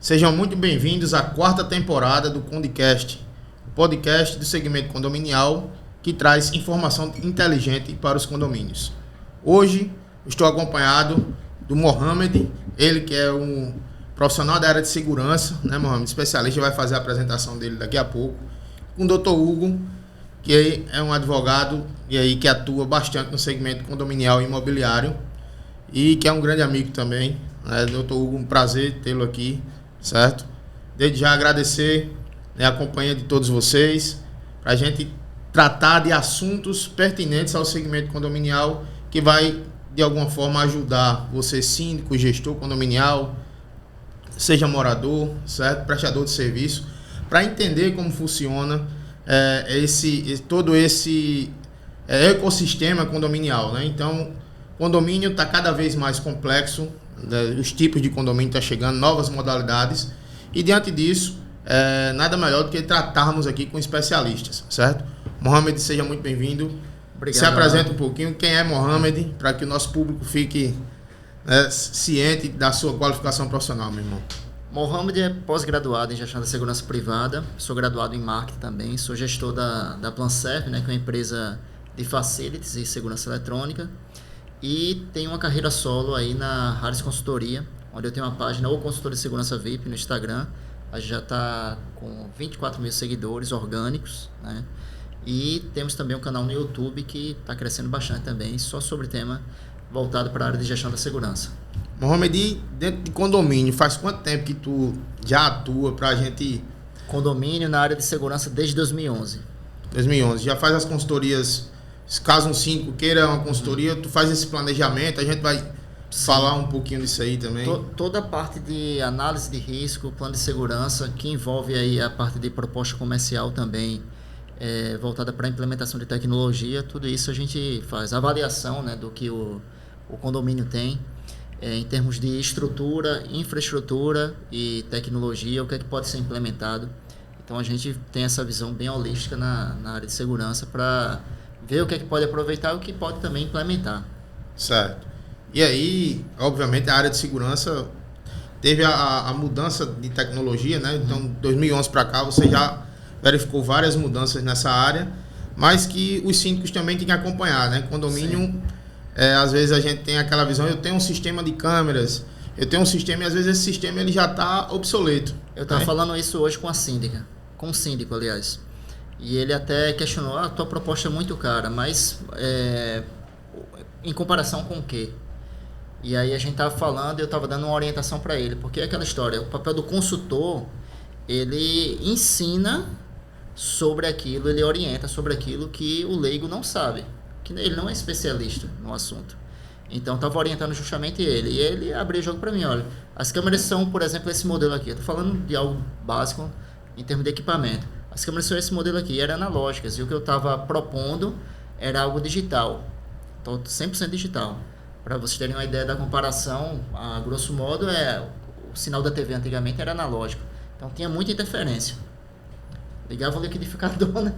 Sejam muito bem-vindos à quarta temporada do Condicast, o podcast do segmento condominial que traz informação inteligente para os condomínios. Hoje estou acompanhado do Mohamed, ele que é um profissional da área de segurança, né, Mohamed? Especialista, vai fazer a apresentação dele daqui a pouco. Com o Dr. Hugo, que é um advogado e aí que atua bastante no segmento condominial e imobiliário e que é um grande amigo também. Dr. Hugo, um prazer tê-lo aqui, certo? Desde já agradecer, né, a companhia de todos vocês, para a gente tratar de assuntos pertinentes ao segmento condominial que vai, de alguma forma, ajudar você, síndico, gestor condominial, seja morador, certo? Prestador de serviço, para entender como funciona todo esse ecossistema condominial, né? Então, condomínio está cada vez mais complexo, né? Os tipos de condomínio estão chegando, novas modalidades, e diante disso, nada melhor do que tratarmos aqui com especialistas, certo? Mohamed, seja muito bem-vindo. Obrigado. Se apresenta um pouquinho, quem é Mohamed, para que o nosso público fique ciente da sua qualificação profissional, meu irmão. Mohamed é pós-graduado em gestão da segurança privada, sou graduado em marketing também, sou gestor da PlanServe, né, que é uma empresa de facilities e segurança eletrônica, e tenho uma carreira solo aí na Harris Consultoria, onde eu tenho uma página, ou Consultoria de Segurança VIP, no Instagram. A gente já está com 24 mil seguidores orgânicos, né? E temos também um canal no YouTube que está crescendo bastante também, só sobre tema voltado para a área de gestão da segurança. Mohamed, dentro de condomínio, faz quanto tempo que tu já atua para a gente... Condomínio na área de segurança desde 2011. 2011, já faz as consultorias, caso um síndico queira uma consultoria, tu faz esse planejamento, a gente vai falar um pouquinho disso aí também. Toda a parte de análise de risco, plano de segurança, que envolve aí a parte de proposta comercial também, voltada para a implementação de tecnologia, tudo isso a gente faz. A avaliação, né, do que o condomínio tem, em termos de estrutura, infraestrutura e tecnologia, o que é que pode ser implementado. Então a gente tem essa visão bem holística na área de segurança para ver o que é que pode aproveitar e o que pode também implementar. Certo. E aí, obviamente, a área de segurança teve a mudança de tecnologia, né? Então, 2011 para cá, você já verificou várias mudanças nessa área, mas que os síndicos também têm que acompanhar, né? Condomínio, às vezes a gente tem aquela visão, eu tenho um sistema de câmeras, eu tenho um sistema e às vezes esse sistema ele já está obsoleto. Eu estava falando isso hoje com um síndico, aliás. E ele até questionou, a tua proposta é muito cara, mas em comparação com o quê? E aí a gente estava falando, eu estava dando uma orientação para ele, porque é aquela história, o papel do consultor, ele ensina sobre aquilo, ele orienta sobre aquilo que o leigo não sabe, que ele não é especialista no assunto. Então estava orientando justamente ele, e ele abriu o jogo para mim, olha, as câmeras são, por exemplo, esse modelo aqui, eu estou falando de algo básico em termos de equipamento, as câmeras são esse modelo aqui, eram analógicas, e o que eu estava propondo era algo digital, então 100% digital. Para vocês terem uma ideia da comparação, a grosso modo, o sinal da TV antigamente era analógico. Então tinha muita interferência. Ligava o liquidificador, né?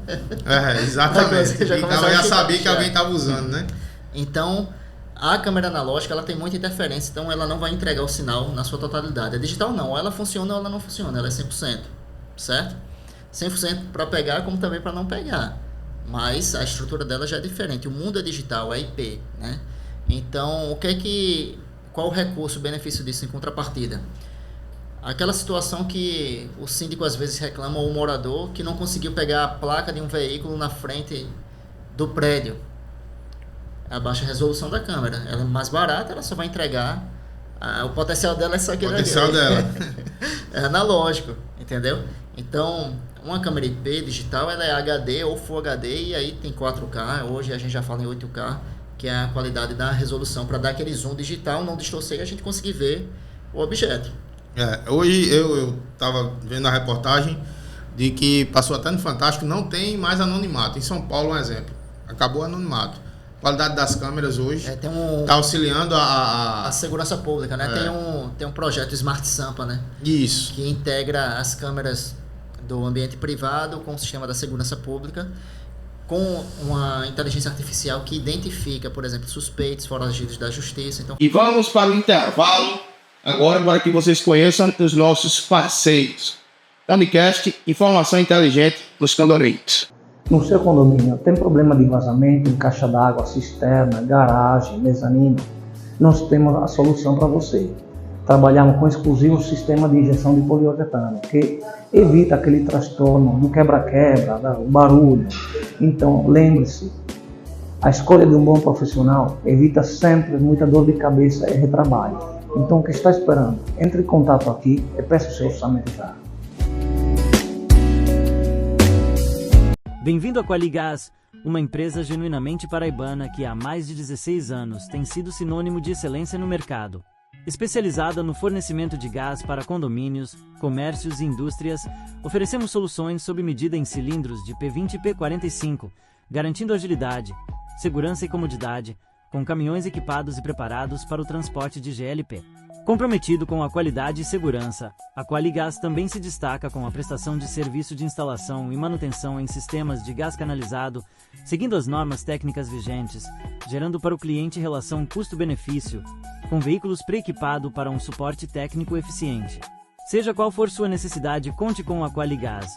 Exatamente. Ligava e já sabia que alguém estava usando, né? Então, a câmera analógica ela tem muita interferência, então ela não vai entregar o sinal na sua totalidade. A digital não, ou ela funciona ou ela não funciona, ela é 100%, certo? 100% para pegar como também para não pegar. Mas a estrutura dela já é diferente. O mundo é digital, é IP, né? Então, qual o recurso, o benefício disso em contrapartida? Aquela situação que o síndico às vezes reclama, ou o morador, que não conseguiu pegar a placa de um veículo na frente do prédio. A baixa resolução da câmera. Ela é mais barata, ela só vai entregar. O potencial dela é só aquele. O potencial dela. É analógico, entendeu? Então, uma câmera IP digital, ela é HD ou Full HD, e aí tem 4K. Hoje a gente já fala em 8K. Que é a qualidade da resolução, para dar aquele zoom digital, não distorcer, a gente conseguir ver o objeto. Hoje eu estava vendo a reportagem de que passou até no Fantástico, não tem mais anonimato. Em São Paulo, um exemplo, acabou o anonimato. A qualidade das câmeras hoje está auxiliando a segurança pública, né? Tem um projeto Smart Sampa, né? Isso. Que integra as câmeras do ambiente privado com o sistema da segurança pública, com uma inteligência artificial que identifica, por exemplo, suspeitos, foragidos da justiça. Então... E vamos para o intervalo. Agora, para que vocês conheçam os nossos parceiros. Unicast, informação inteligente nos condomínios. No seu condomínio tem problema de vazamento em caixa d'água, cisterna, garagem, mezanino? Nós temos a solução para você. Trabalhamos com exclusivo sistema de injeção de poliuretano, que evita aquele transtorno do quebra-quebra, o barulho. Então, lembre-se, a escolha de um bom profissional evita sempre muita dor de cabeça e retrabalho. Então, o que está esperando? Entre em contato aqui e peça o seu orçamento já. Bem-vindo à Qualigás, uma empresa genuinamente paraibana que há mais de 16 anos tem sido sinônimo de excelência no mercado. Especializada no fornecimento de gás para condomínios, comércios e indústrias, oferecemos soluções sob medida em cilindros de P20 e P45, garantindo agilidade, segurança e comodidade, com caminhões equipados e preparados para o transporte de GLP. Comprometido com a qualidade e segurança, a Qualigás também se destaca com a prestação de serviço de instalação e manutenção em sistemas de gás canalizado, seguindo as normas técnicas vigentes, gerando para o cliente relação custo-benefício, com veículos pré-equipados para um suporte técnico eficiente. Seja qual for sua necessidade, conte com a Qualigás,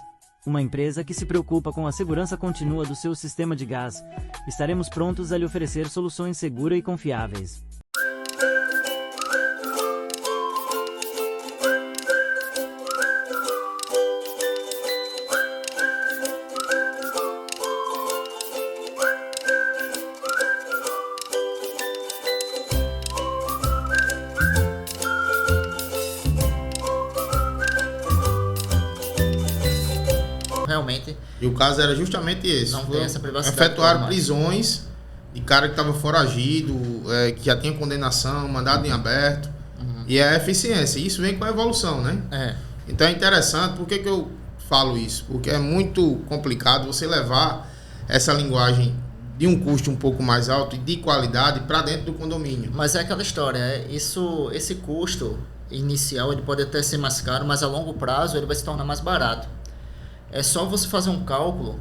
uma empresa que se preocupa com a segurança contínua do seu sistema de gás. Estaremos prontos a lhe oferecer soluções seguras e confiáveis. Realmente. E o caso era justamente esse. Não tem essa privacidade. Efetuaram prisões de cara que estava foragido, que já tinha condenação, mandado em aberto. Uhum. E é a eficiência. Isso vem com a evolução, né? É. Então é interessante. Por que eu falo isso? Porque é muito complicado você levar essa linguagem de um custo um pouco mais alto e de qualidade para dentro do condomínio. Mas é aquela história, esse custo inicial ele pode até ser mais caro, mas a longo prazo ele vai se tornar mais barato. É só você fazer um cálculo,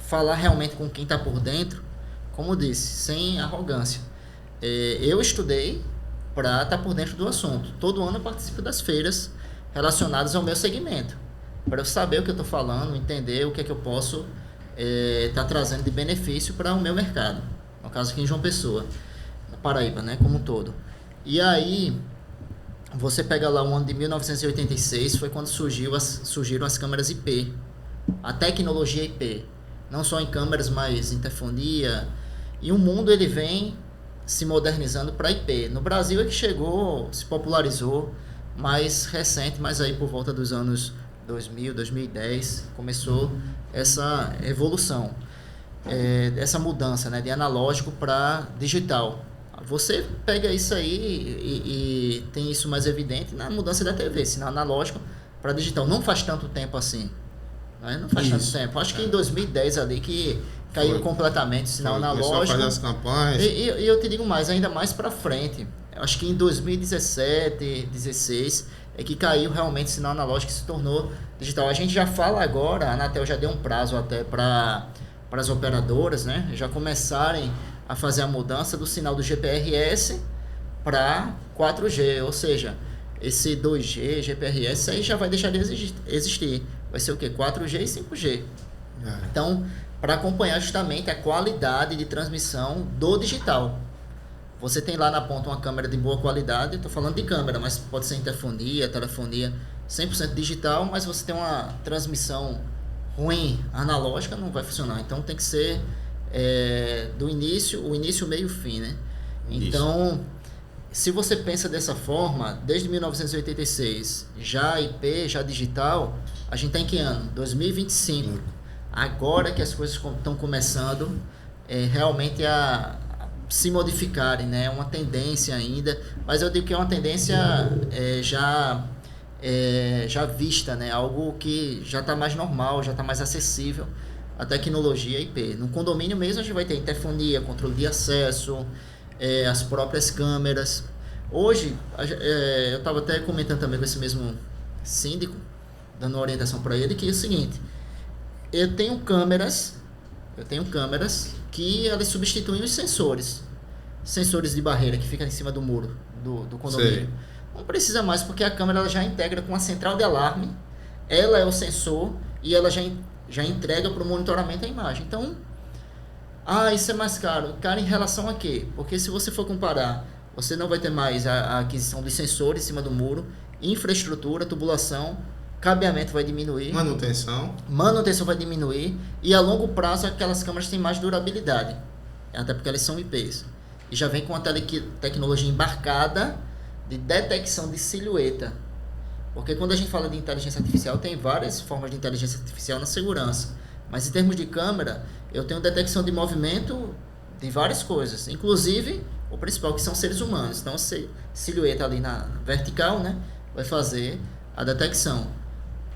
falar realmente com quem está por dentro, como eu disse, sem arrogância. Eu estudei para estar por dentro do assunto. Todo ano eu participo das feiras relacionadas ao meu segmento, para eu saber o que eu estou falando, entender o que é que eu posso estar trazendo de benefício para o meu mercado. No caso aqui em João Pessoa, na Paraíba, né, como um todo. E aí, você pega lá o ano de 1986, foi quando surgiram as câmeras IP, a tecnologia IP, não só em câmeras, mas interfonia, e o mundo ele vem se modernizando para IP. No Brasil é que chegou, se popularizou, mais recente, mas aí por volta dos anos 2000, 2010, começou essa evolução, essa mudança, né, de analógico para digital. Você pega isso aí e tem isso mais evidente na mudança da TV, sinal analógico para digital. Não faz tanto tempo assim. Né? Não faz tanto tempo. Acho que em 2010 ali que caiu completamente o sinal analógico. Começou a fazer as campanhas. E eu te digo mais, ainda mais para frente. Acho que em 2017, 2016 é que caiu realmente o sinal analógico e se tornou digital. A gente já fala agora, a Anatel já deu um prazo até para as operadoras, né? Já começarem a fazer a mudança do sinal do GPRS para 4G, ou seja, esse 2G, GPRS aí já vai deixar de existir. Vai ser o quê? 4G e 5G. Então, para acompanhar justamente a qualidade de transmissão do digital. Você tem lá na ponta uma câmera de boa qualidade, estou falando de câmera, mas pode ser interfonia, telefonia, 100% digital, mas você tem uma transmissão ruim, analógica, não vai funcionar. Então tem que ser do início, o início, meio e fim, né? Então, se você pensa dessa forma, desde 1986, já IP, já digital, a gente está em que ano? 2025. Agora que as coisas estão começando realmente a se modificarem, né? É uma tendência ainda, mas eu digo que é uma tendência já vista, né? Algo que já está mais normal, já está mais acessível, a tecnologia IP. No condomínio mesmo a gente vai ter interfonia, controle de acesso, as próprias câmeras. Hoje, eu estava até comentando também com esse mesmo síndico, dando uma orientação para ele, que é o seguinte: eu tenho câmeras que elas substituem os sensores de barreira que ficam em cima do muro do condomínio. Não precisa mais, porque a câmera ela já integra com a central de alarme, ela é o sensor e ela já entrega para o monitoramento a imagem. Então, isso é mais caro. Caro em relação a quê? Porque se você for comparar, você não vai ter mais a aquisição de sensores em cima do muro, infraestrutura, tubulação, cabeamento vai diminuir. Manutenção vai diminuir. E a longo prazo aquelas câmeras têm mais durabilidade. Até porque elas são IPs. E já vem com a tecnologia embarcada de detecção de silhueta. Porque quando a gente fala de inteligência artificial, tem várias formas de inteligência artificial na segurança. Mas em termos de câmera, eu tenho detecção de movimento de várias coisas. Inclusive, o principal, que são seres humanos. Então, silhueta ali na vertical, né, vai fazer a detecção.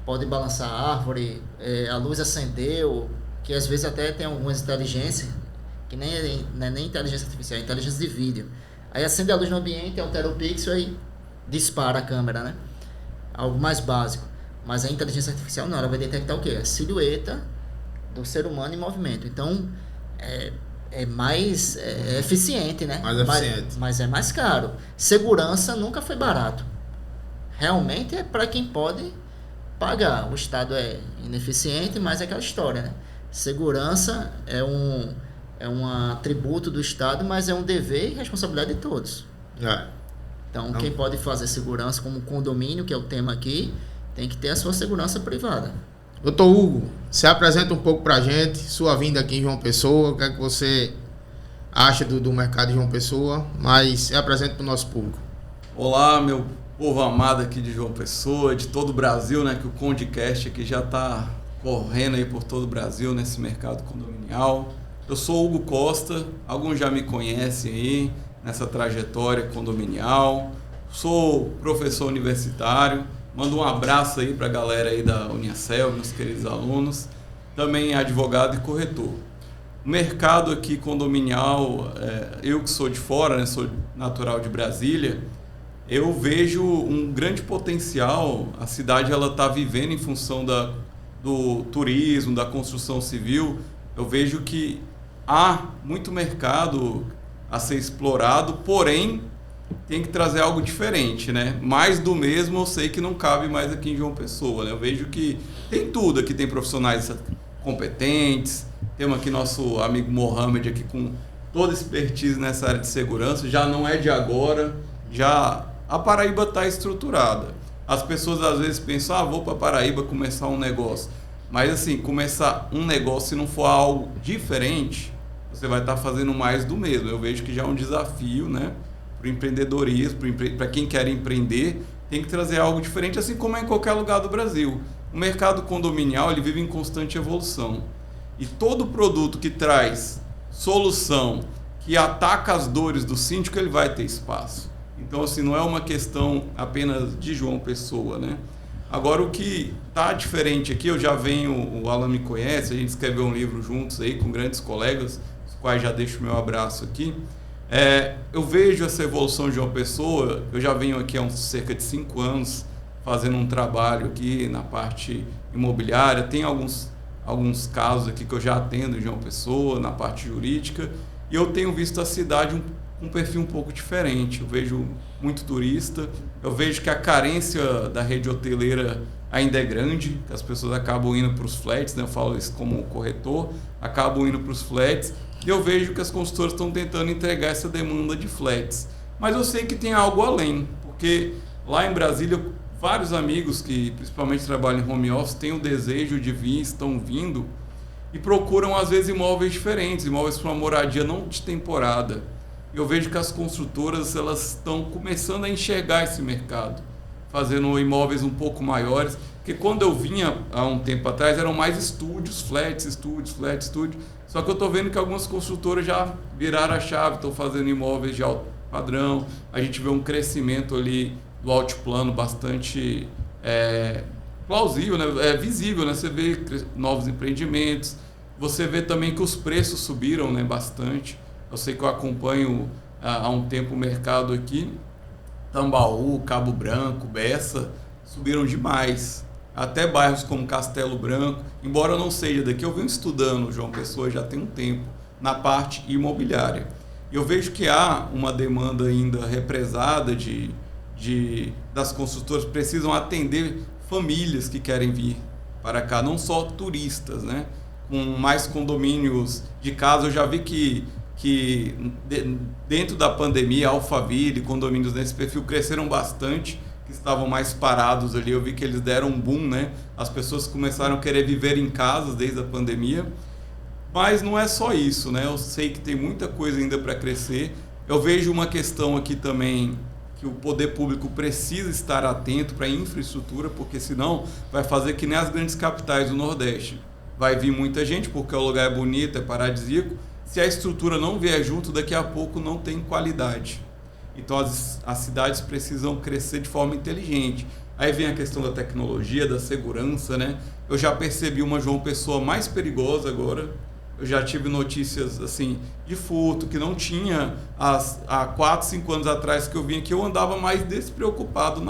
Pode balançar a árvore, a luz acendeu, que às vezes até tem algumas inteligências, que não é nem inteligência artificial, é inteligência de vídeo. Aí acende a luz no ambiente, altera o pixel e dispara a câmera, né? Algo mais básico. Mas a inteligência artificial não, ela vai detectar o quê? A silhueta do ser humano em movimento. Então, é mais eficiente, né? Mais eficiente. Mas é mais caro. Segurança nunca foi barato. Realmente é para quem pode pagar. O Estado é ineficiente, mas é aquela história, né? Segurança é um atributo do Estado, mas é um dever e responsabilidade de todos. Então, quem pode fazer segurança como condomínio, que é o tema aqui, tem que ter a sua segurança privada. Doutor Hugo, se apresenta um pouco pra gente, sua vinda aqui em João Pessoa, o que é que você acha do mercado de João Pessoa, mas se apresenta pro nosso público. Olá, meu povo amado aqui de João Pessoa, de todo o Brasil, né, que o Condecast aqui já está correndo aí por todo o Brasil nesse mercado condominial. Eu sou Hugo Costa, alguns já me conhecem aí nessa trajetória condominial. Sou professor universitário, mando um abraço aí para a galera aí da Uniacel, meus queridos alunos. Também advogado e corretor. O mercado aqui condominial, eu que sou de fora, né, sou natural de Brasília, eu vejo um grande potencial. A cidade ela está vivendo em função do turismo, da construção civil. Eu vejo que há muito mercado a ser explorado, porém tem que trazer algo diferente, né? Mais do mesmo eu sei que não cabe mais aqui em João Pessoa, né? Eu vejo que tem tudo aqui, tem profissionais competentes, temos aqui nosso amigo Mohamed aqui com toda expertise nessa área de segurança, já não é de agora, já a Paraíba está estruturada. As pessoas às vezes pensam, vou para Paraíba começar um negócio. Mas assim, começar um negócio, se não for algo diferente, você vai estar fazendo mais do mesmo. Eu vejo que já é um desafio, né, para o empreendedorismo, para quem quer empreender, tem que trazer algo diferente, assim como é em qualquer lugar do Brasil. O mercado condominial ele vive em constante evolução. E todo produto que traz solução, que ataca as dores do síndico, ele vai ter espaço. Então, assim, não é uma questão apenas de João Pessoa, né? Agora, o que está diferente aqui, eu já venho, o Alan me conhece, a gente escreveu um livro juntos aí com grandes colegas, os quais já deixo o meu abraço aqui. Eu vejo essa evolução de João Pessoa, eu já venho aqui há cerca de 5 anos fazendo um trabalho aqui na parte imobiliária, tem alguns casos aqui que eu já atendo em João Pessoa, na parte jurídica, e eu tenho visto a cidade um perfil um pouco diferente. Eu vejo muito turista, eu vejo que a carência da rede hoteleira ainda é grande, que as pessoas acabam indo para os flats, né? Eu falo isso como corretor, acabam indo para os flats, e eu vejo que as consultoras estão tentando entregar essa demanda de flats. Mas eu sei que tem algo além, porque lá em Brasília, vários amigos que principalmente trabalham em home office têm o desejo de vir, estão vindo, e procuram às vezes imóveis diferentes, imóveis para uma moradia não de temporada. Eu vejo que as construtoras elas estão começando a enxergar esse mercado, fazendo imóveis um pouco maiores, porque quando eu vinha há um tempo atrás eram mais estúdios, flats, estúdios. Só que eu estou vendo que algumas construtoras já viraram a chave, estão fazendo imóveis de alto padrão. A gente vê um crescimento ali do altiplano bastante plausível, né? Visível, né? Você vê novos empreendimentos, você vê também que os preços subiram, né, bastante. Eu sei que eu acompanho há um tempo o mercado aqui, Tambaú, Cabo Branco, Bessa, subiram demais. Até bairros como Castelo Branco, embora eu não seja daqui, eu venho estudando João Pessoa já tem um tempo, na parte imobiliária. Eu vejo que há uma demanda ainda represada de das construtoras precisam atender famílias que querem vir para cá, não só turistas, né? Com mais condomínios de casa, eu já vi que dentro da pandemia, Alphaville, condomínios nesse perfil cresceram bastante, que estavam mais parados ali. Eu vi que eles deram um boom, né? As pessoas começaram a querer viver em casas desde a pandemia. Mas não é só isso, né? Eu sei que tem muita coisa ainda para crescer. Eu vejo uma questão aqui também que o poder público precisa estar atento para a infraestrutura, porque senão vai fazer que nem as grandes capitais do Nordeste. Vai vir muita gente porque o lugar é bonito, é paradisíaco. Se a estrutura não vier junto, daqui a pouco não tem qualidade. Então as cidades precisam crescer de forma inteligente. Aí vem a questão da tecnologia, da segurança, né? Eu já percebi uma João Pessoa mais perigosa agora. Eu já tive notícias assim de furto que não tinha há 4, 5 anos atrás que eu vim aqui. Eu andava mais despreocupado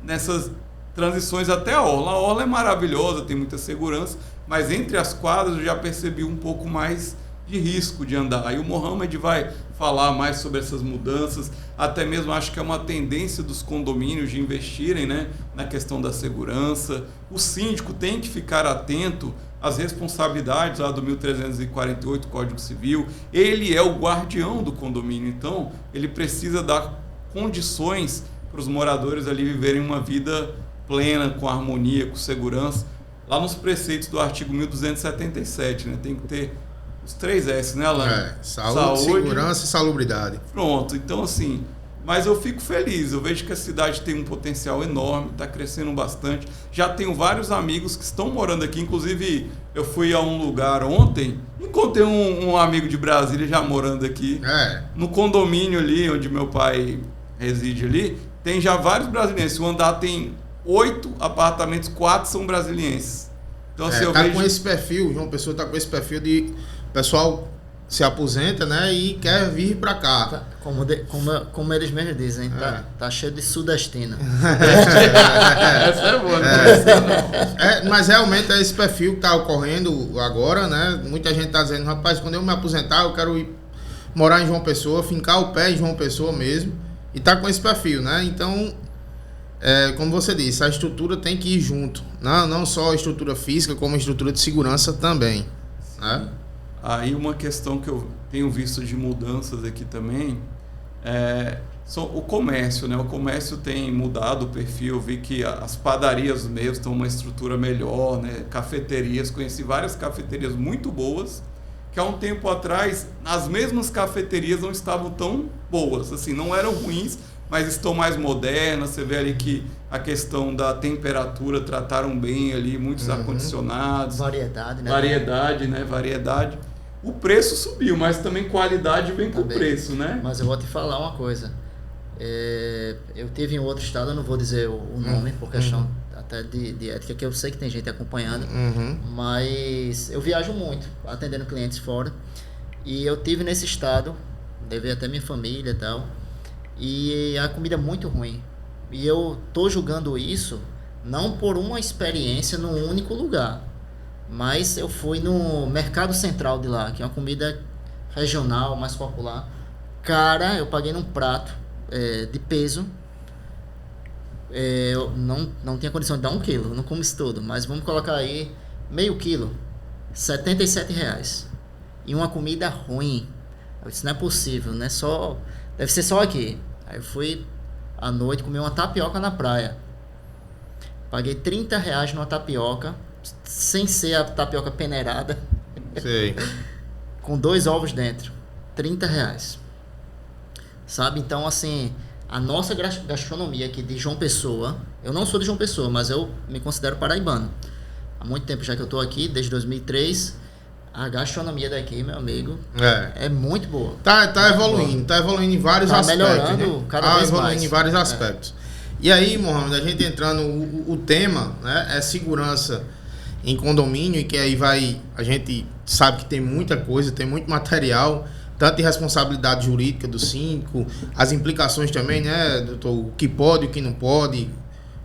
nessas transições até a Orla. A Orla é maravilhosa, tem muita segurança, mas entre as quadras eu já percebi um pouco mais de risco de andar. Aí o Mohamed vai falar mais sobre essas mudanças, até mesmo acho que é uma tendência dos condomínios de investirem, né, na questão da segurança. O síndico tem que ficar atento às responsabilidades lá do 1348 Código Civil. Ele é o guardião do condomínio, então ele precisa dar condições para os moradores ali viverem uma vida plena, com harmonia, com segurança. Lá nos preceitos do artigo 1277, né, tem que ter os 3 S, né, Alan? Saúde, segurança e salubridade. Pronto, então assim, mas eu fico feliz, eu vejo que a cidade tem um potencial enorme, está crescendo bastante. Já tenho vários amigos que estão morando aqui, inclusive eu fui a um lugar ontem, encontrei um amigo de Brasília já morando aqui. No condomínio ali, onde meu pai reside ali, tem já vários brasilienses. O andar tem 8 apartamentos, 4 são brasilienses. Então assim, eu vejo... com esse perfil, João Pessoa está com esse perfil de... O pessoal se aposenta, né, e quer vir para cá. Tá, como eles mesmos dizem, tá cheio de sudestina. Essa é boa, né? Mas realmente é esse perfil que está ocorrendo agora, né? Muita gente está dizendo, rapaz, quando eu me aposentar, eu quero ir morar em João Pessoa, fincar o pé em João Pessoa mesmo, e tá com esse perfil, né? Então, como você disse, a estrutura tem que ir junto, não só a estrutura física, como a estrutura de segurança também, né? Aí uma questão que eu tenho visto de mudanças aqui também o comércio, né? O comércio tem mudado o perfil, eu vi que as padarias mesmo estão uma estrutura melhor, né? Cafeterias, conheci várias cafeterias muito boas, que há um tempo atrás as mesmas cafeterias não estavam tão boas, assim, não eram ruins, mas estão mais modernas. Você vê ali que a questão da temperatura trataram bem ali, muitos ar-condicionados. Variedade, né? Variedade. O preço subiu, mas também qualidade vem com o preço, né? Mas eu vou te falar uma coisa. Eu tive em outro estado, eu não vou dizer o nome, por questão até de ética, que eu sei que tem gente acompanhando, mas eu viajo muito, atendendo clientes fora, e eu tive nesse estado, levei até minha família e tal, e a comida é muito ruim. E eu tô julgando isso não por uma experiência num único lugar, mas eu fui no Mercado Central de lá, que é uma comida regional, mais popular. Cara, eu paguei num prato de peso. Eu não tinha condição de dar 1 quilo, não como isso tudo, mas vamos colocar aí meio quilo, R$77. E uma comida ruim. Eu disse, não é possível, não é só... Deve ser só aqui. Aí eu fui à noite comer uma tapioca na praia. Paguei R$30 numa tapioca, sem ser a tapioca peneirada. Sei. Com 2 ovos dentro. R$30. Sabe? Então, assim, a nossa gastronomia aqui de João Pessoa, eu não sou de João Pessoa, mas eu me considero paraibano. Há muito tempo já que eu tô aqui, desde 2003, a gastronomia daqui, meu amigo, é muito boa. Tá evoluindo em vários aspectos. Melhorando cada vez mais. Em vários aspectos. E aí, Mohamed, a gente entrando, o tema, né, é segurança em condomínio, e que aí a gente sabe que tem muita coisa, tem muito material, tanto de responsabilidade jurídica do síndico, as implicações também, né, doutor, o que pode, o que não pode,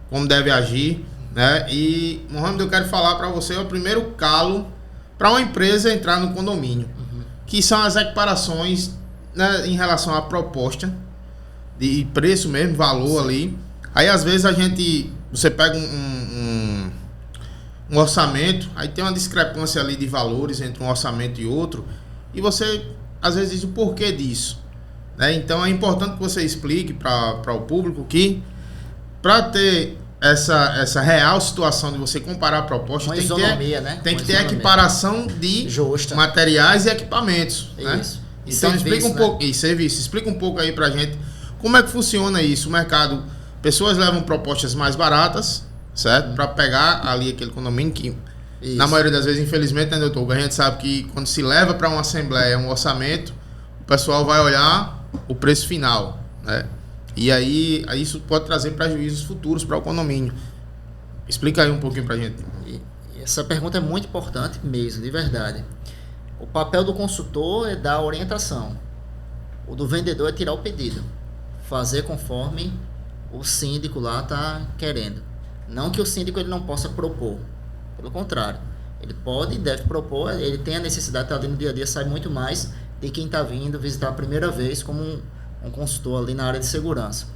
como deve agir, né? E, Mohamed, eu quero falar para você o primeiro calo para uma empresa entrar no condomínio, que são as equiparações, né, em relação à proposta de preço mesmo, valor ali, Aí às vezes você pega um orçamento, aí tem uma discrepância ali de valores entre um orçamento e outro, e você às vezes diz o porquê disso, né? Então é importante que você explique para o público que para ter essa real situação de você comparar a proposta, Uma tem isonomia, né? Tem que Uma ter isonomia. Equiparação de Justa. materiais e equipamentos, Isso. né? E Então serviço, explica um né? pouco, e serviço, explica um pouco aí pra gente como é que funciona isso, o mercado. Pessoas levam propostas mais baratas, certo? Para pegar ali aquele condomínio que Isso. na maioria das vezes, infelizmente, né, doutor? A gente sabe que quando se leva para uma assembleia um orçamento, o pessoal vai olhar o preço final, né? E aí isso pode trazer prejuízos futuros para o condomínio. Explica aí um pouquinho pra gente. E essa pergunta é muito importante mesmo, de verdade. O papel do consultor é dar orientação. O do vendedor é tirar o pedido. Fazer conforme o síndico lá está querendo. Não que o síndico ele não possa propor. Pelo contrário. Ele pode e deve propor. Ele tem a necessidade de estar ali no dia a dia, sabe muito mais de quem está vindo visitar a primeira vez como um consultor ali na área de segurança.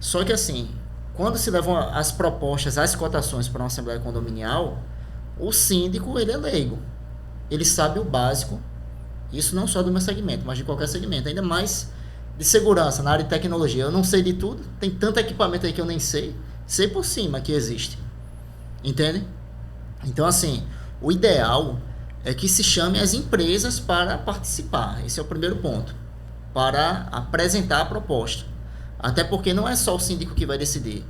Só que assim, quando se levam as propostas, as cotações para uma assembleia condominial, o síndico ele é leigo. Ele sabe o básico. Isso não só do meu segmento, mas de qualquer segmento. Ainda mais de segurança, na área de tecnologia. Eu não sei de tudo. Tem tanto equipamento aí que eu nem sei. Sei por cima que existe. Entende? Então, assim, o ideal é que se chame as empresas para participar. Esse é o primeiro ponto. Para apresentar a proposta. Até porque não é só o síndico que vai decidir.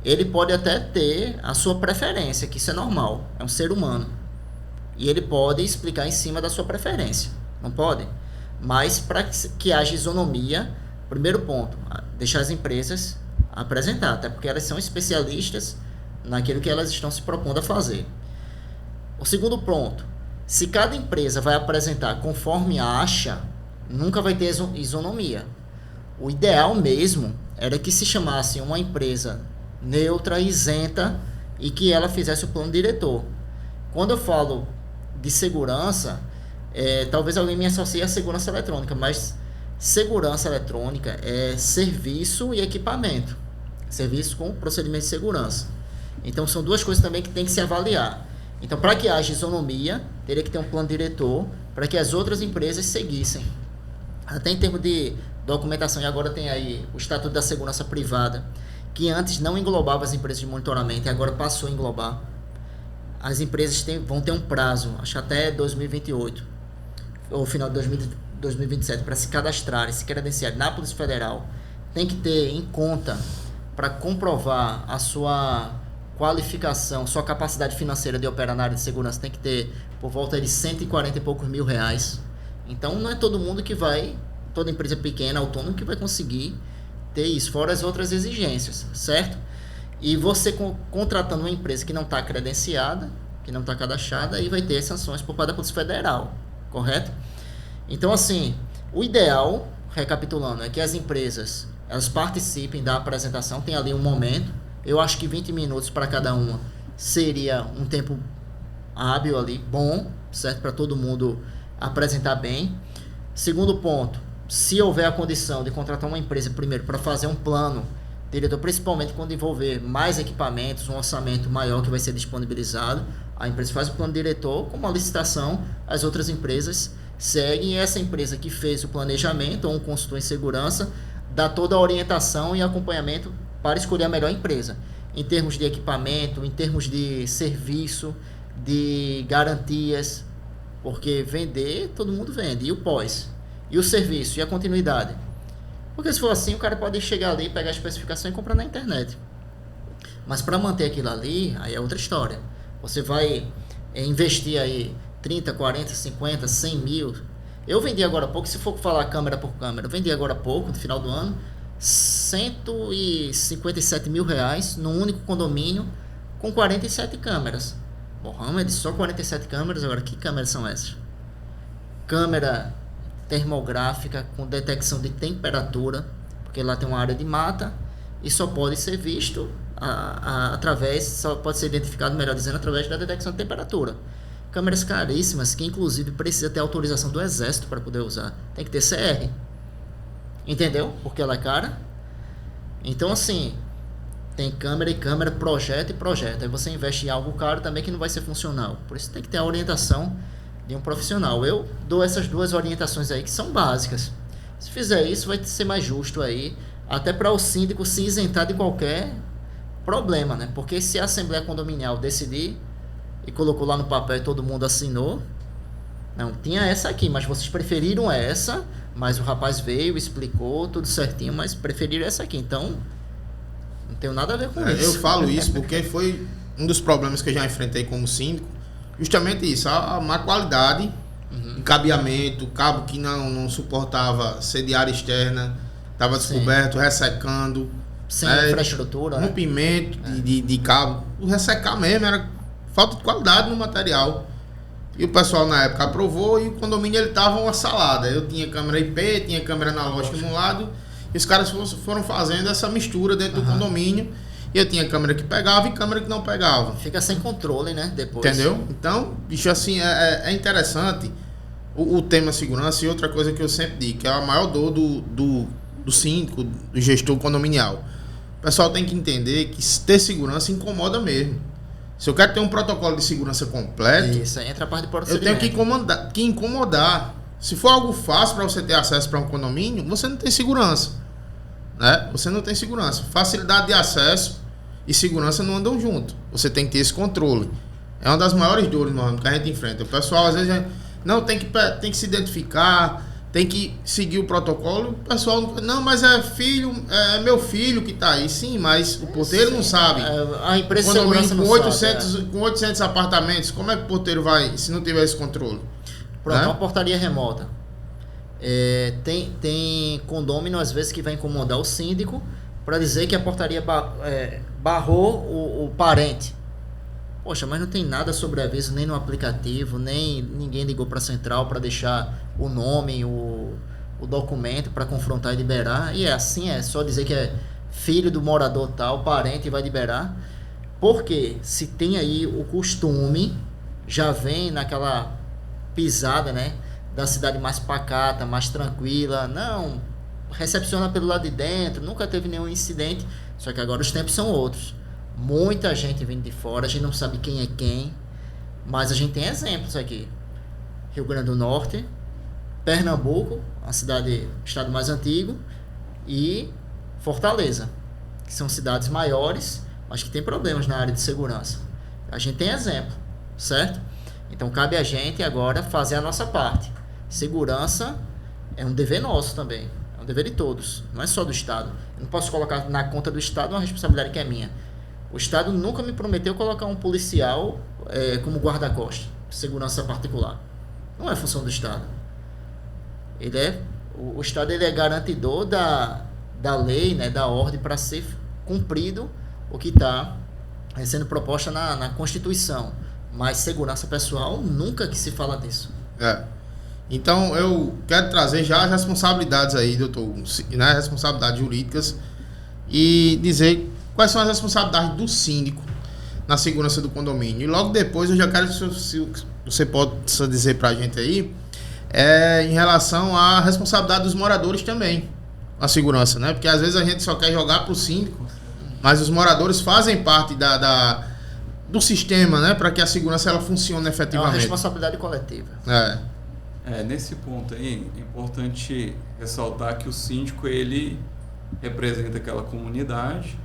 Ele pode até ter a sua preferência, que isso é normal. É um ser humano. E ele pode explicar em cima da sua preferência. Não pode? Mas para que haja isonomia, primeiro ponto, deixar as empresas apresentar. Até porque elas são especialistas naquilo que elas estão se propondo a fazer. O segundo ponto, se cada empresa vai apresentar conforme acha, nunca vai ter isonomia. O ideal mesmo era que se chamasse uma empresa neutra, isenta e que ela fizesse o plano diretor. Quando eu falo de segurança, talvez alguém me associe a segurança eletrônica, mas segurança eletrônica é serviço e equipamento. Serviço com procedimento de segurança. Então são duas coisas também que tem que se avaliar. Então, para que haja isonomia, teria que ter um plano diretor para que as outras empresas seguissem. Até em termos de documentação, e agora tem aí o Estatuto da Segurança Privada, que antes não englobava as empresas de monitoramento e agora passou a englobar. As empresas vão ter um prazo, acho que até 2028, ou final de 2027, para se cadastrarem, se credenciarem na Polícia Federal. Tem que ter em conta, para comprovar a sua qualificação, sua capacidade financeira de operar na área de segurança, tem que ter por volta de 140 e poucos mil reais. Então não é todo mundo que vai, toda empresa pequena, autônoma, que vai conseguir ter isso, fora as outras exigências, certo? E você contratando uma empresa que não está credenciada, que não está cadastrada, aí vai ter sanções por parte da Polícia Federal, correto? Então, assim, o ideal, recapitulando, é que as empresas elas participem da apresentação, tem ali um momento. Eu acho que 20 minutos para cada uma seria um tempo hábil ali, bom, certo? Para todo mundo apresentar bem. Segundo ponto, se houver a condição de contratar uma empresa primeiro para fazer um plano diretor, principalmente quando envolver mais equipamentos, um orçamento maior que vai ser disponibilizado, a empresa faz o plano diretor, com uma licitação, as outras empresas seguem, e essa empresa que fez o planejamento, ou um consultor em segurança, dá toda a orientação e acompanhamento para escolher a melhor empresa, em termos de equipamento, em termos de serviço, de garantias, porque vender, todo mundo vende, e o pós, e o serviço, e a continuidade. Porque se for assim, o cara pode chegar ali, pegar a especificação e comprar na internet. Mas para manter aquilo ali, aí é outra história. Você vai investir aí 30, 40, 50, 100 mil. Eu vendi agora há pouco, se for falar câmera por câmera, eu vendi agora há pouco, no final do ano, 157 mil reais num único condomínio com 47 câmeras. Mohamed, só 47 câmeras, agora que câmeras são essas? Câmera termográfica com detecção de temperatura, porque lá tem uma área de mata e só pode ser visto só pode ser identificado, melhor dizendo, através da detecção de temperatura. Câmeras caríssimas que inclusive precisa ter autorização do Exército para poder usar. Tem que ter CR. Entendeu? Porque ela é cara. Então, assim, Tem câmera e câmera, projeto e projeto. Aí você investe em algo caro também que não vai ser funcional. Por isso tem que ter a orientação de um profissional. Eu dou essas 2 orientações aí que são básicas. Se fizer isso, vai ser mais justo aí, até para o síndico se isentar de qualquer problema, né? Porque se a Assembleia Condominial decidir e colocou lá no papel e todo mundo assinou, não, tinha essa aqui, mas vocês preferiram essa, mas o rapaz veio, explicou tudo certinho, mas preferiram essa aqui, então não tenho nada a ver com isso. Eu falo isso porque foi um dos problemas que eu já enfrentei como síndico, justamente isso, a má qualidade, encabeamento, cabo que não suportava sediária externa, estava descoberto, ressecando, sem infraestrutura, rompimento de cabo, o ressecar mesmo, era falta de qualidade no material. E o pessoal na época aprovou e o condomínio ele tava uma salada. Eu tinha câmera IP, tinha câmera analógica no lado, e os caras foram fazendo essa mistura dentro do condomínio. E eu tinha câmera que pegava e câmera que não pegava. Fica sem controle, né? Depois. Entendeu? Então, bicho, assim, é interessante o tema segurança. E outra coisa que eu sempre digo, que é a maior dor do síndico, do gestor condominial. O pessoal tem que entender que ter segurança incomoda mesmo. Se eu quero ter um protocolo de segurança completo, isso, entra a parte de eu tenho que incomodar. Se for algo fácil para você ter acesso para um condomínio, você não tem segurança, né? Você não tem segurança. Facilidade de acesso e segurança não andam junto. Você tem que ter esse controle. É uma das maiores dores, mano, que a gente enfrenta. O pessoal às vezes não tem que se identificar, tem que seguir o protocolo. O pessoal não, mas é meu filho que tá aí. Sim, mas o porteiro não sabe. A empresa de segurança não sabe. Com 800 apartamentos, como é que o porteiro vai se não tiver esse controle? Pronto, uma portaria remota. Tem condômino às vezes que vai incomodar o síndico para dizer que a portaria barrou o parente. Poxa, mas não tem nada sobre aviso nem no aplicativo, nem ninguém ligou para a central para deixar o nome, o documento para confrontar e liberar. E é só dizer que é filho do morador tal, parente, e vai liberar. Porque se tem aí o costume, já vem naquela pisada, né, da cidade mais pacata, mais tranquila, não, recepciona pelo lado de dentro, nunca teve nenhum incidente, só que agora os tempos são outros. Muita gente vindo de fora, a gente não sabe quem é quem, mas a gente tem exemplos aqui. Rio Grande do Norte, Pernambuco, estado mais antigo, e Fortaleza, que são cidades maiores, mas que tem problemas na área de segurança. A gente tem exemplo, certo? Então cabe a gente agora fazer a nossa parte. Segurança é um dever nosso também, é um dever de todos, não é só do Estado. Eu não posso colocar na conta do Estado uma responsabilidade que é minha. O Estado nunca me prometeu colocar um policial como guarda-costas, segurança particular. Não é função do Estado. O Estado ele é garantidor da lei, né, da ordem para ser cumprido o que está sendo proposta na Constituição. Mas segurança pessoal, nunca que se fala disso. Então, eu quero trazer já as responsabilidades aí, doutor, né, responsabilidades jurídicas, e dizer quais são as responsabilidades do síndico na segurança do condomínio. E logo depois eu já quero, se você pode dizer pra gente aí, em relação à responsabilidade dos moradores também, a segurança, né? Porque às vezes a gente só quer jogar pro síndico, mas os moradores fazem parte do sistema, né? Para que a segurança ela funcione efetivamente. É uma responsabilidade coletiva. Nesse ponto aí, é importante ressaltar que o síndico, ele representa aquela comunidade,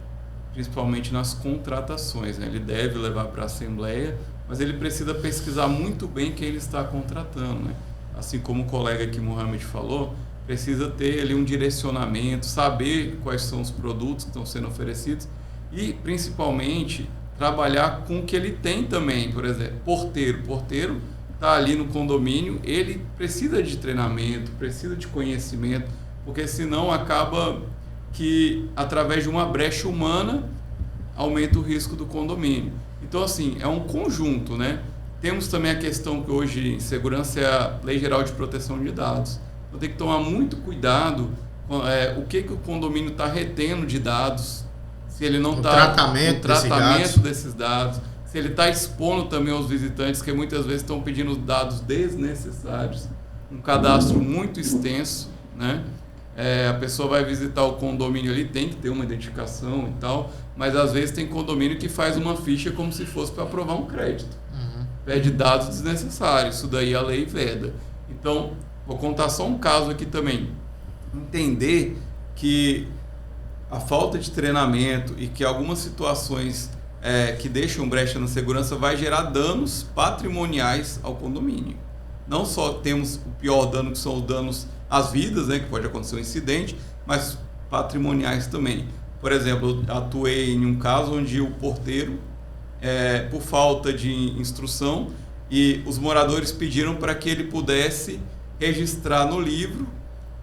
principalmente nas contratações, né? Ele deve levar para a Assembleia, mas ele precisa pesquisar muito bem quem ele está contratando, né? Assim como o colega aqui, Mohamed, falou, precisa ter ali um direcionamento, saber quais são os produtos que estão sendo oferecidos e, principalmente, trabalhar com o que ele tem também. Por exemplo, porteiro está ali no condomínio, ele precisa de treinamento, precisa de conhecimento, porque senão acaba que, através de uma brecha humana, aumenta o risco do condomínio. Então, assim, é um conjunto, né? Temos também a questão que hoje em segurança é a Lei Geral de Proteção de Dados. Então, tem que tomar muito cuidado com o que o condomínio está retendo de dados, se ele não está no tratamento desses dados, se ele está expondo também aos visitantes, que muitas vezes estão pedindo dados desnecessários, um cadastro muito extenso, né? A pessoa vai visitar o condomínio ali, tem que ter uma identificação e tal, mas às vezes tem condomínio que faz uma ficha como se fosse para aprovar um crédito. Pede dados desnecessários, isso daí a lei veda. Então, vou contar só um caso aqui também. Entender que a falta de treinamento e que algumas situações que deixam brecha na segurança vai gerar danos patrimoniais ao condomínio. Não só temos o pior dano, que são os danos às vidas, né, que pode acontecer um incidente, mas patrimoniais também. Por exemplo, eu atuei em um caso onde o porteiro, por falta de instrução, e os moradores pediram para que ele pudesse registrar no livro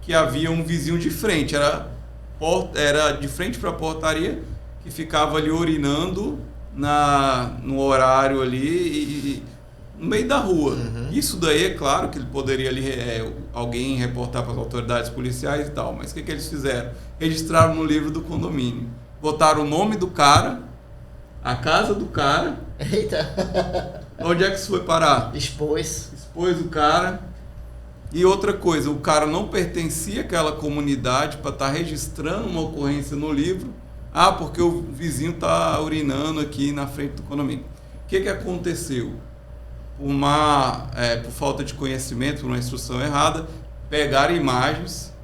que havia um vizinho de frente, era de frente para a portaria, que ficava ali urinando no horário ali no meio da rua. Isso daí é claro que ele poderia ali, alguém reportar para as autoridades policiais e tal, mas o que eles fizeram? Registraram no livro do condomínio, botaram o nome do cara, a casa do cara. Eita! Onde é que isso foi parar? Expôs o cara. E outra coisa, o cara não pertencia àquela comunidade para estar registrando uma ocorrência no livro. Porque o vizinho está urinando aqui na frente do condomínio. O que aconteceu? Por falta de conhecimento, por uma instrução errada, pegaram imagens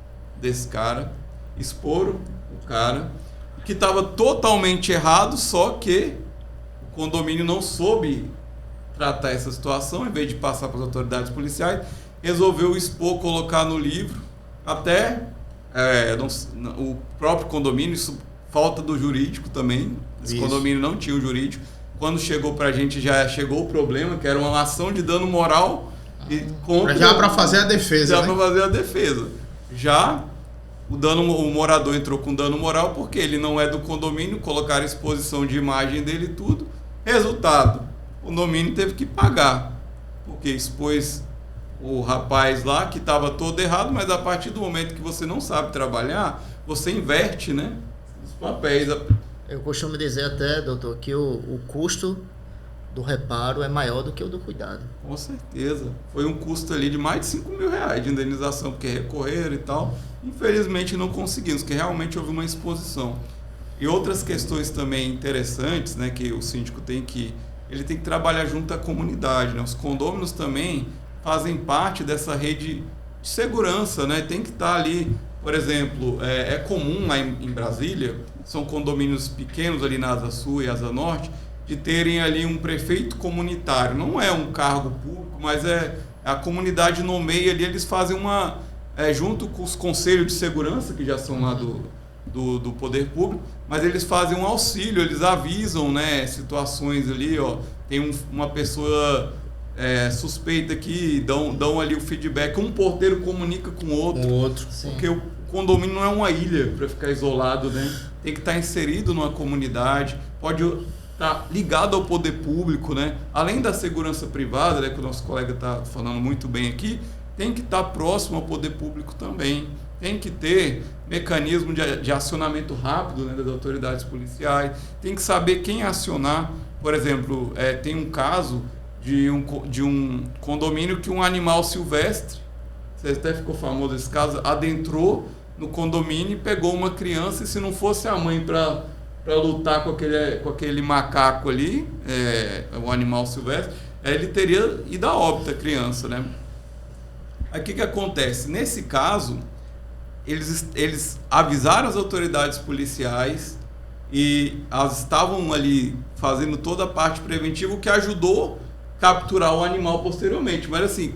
desse cara, exporam o cara, que estava totalmente errado, só que o condomínio não soube tratar essa situação, em vez de passar para as autoridades policiais, resolveu expor, colocar no livro, até o próprio condomínio, isso falta do jurídico também, esse condomínio não tinha o jurídico. Quando chegou pra gente, já chegou o problema, que era uma ação de dano moral. Já para fazer a defesa. Já para fazer a defesa. Já o morador entrou com dano moral porque ele não é do condomínio, colocaram exposição de imagem dele e tudo. Resultado, o condomínio teve que pagar, porque expôs o rapaz lá que estava todo errado, mas a partir do momento que você não sabe trabalhar, você inverte, né, os papéis. Eu costumo dizer até, doutor, que o custo do reparo é maior do que o do cuidado. Com certeza. Foi um custo ali de mais de R$5.000 de indenização, porque recorreram e tal. Infelizmente não conseguimos, porque realmente houve uma exposição. E outras questões também interessantes, né, que o síndico ele tem que trabalhar junto à comunidade, né? Os condôminos também fazem parte dessa rede de segurança, né? Tem que estar ali. Por exemplo, é comum lá em Brasília, são condomínios pequenos ali na Asa Sul e Asa Norte, de terem ali um prefeito comunitário. Não é um cargo público, mas a comunidade nomeia ali, eles fazem junto com os conselhos de segurança, que já são lá do poder público, mas eles fazem um auxílio, eles avisam, né, situações ali, tem uma pessoa suspeita aqui, dão ali o feedback, um porteiro comunica com o outro. Porque o condomínio não é uma ilha para ficar isolado, né? Tem que estar inserido numa comunidade, pode estar ligado ao poder público, né? Além da segurança privada, né, que o nosso colega está falando muito bem aqui, tem que estar próximo ao poder público também. Tem que ter mecanismo de acionamento rápido, né, das autoridades policiais, tem que saber quem acionar. Por exemplo, tem um caso de um condomínio que um animal silvestre, você até ficou famoso esse caso, adentrou no condomínio e pegou uma criança, e se não fosse a mãe para lutar com aquele macaco ali, o animal silvestre, ele teria ido a óbito a criança, né? Aí o que acontece? Nesse caso, eles avisaram as autoridades policiais e elas estavam ali fazendo toda a parte preventiva, o que ajudou a capturar o animal posteriormente. Mas assim,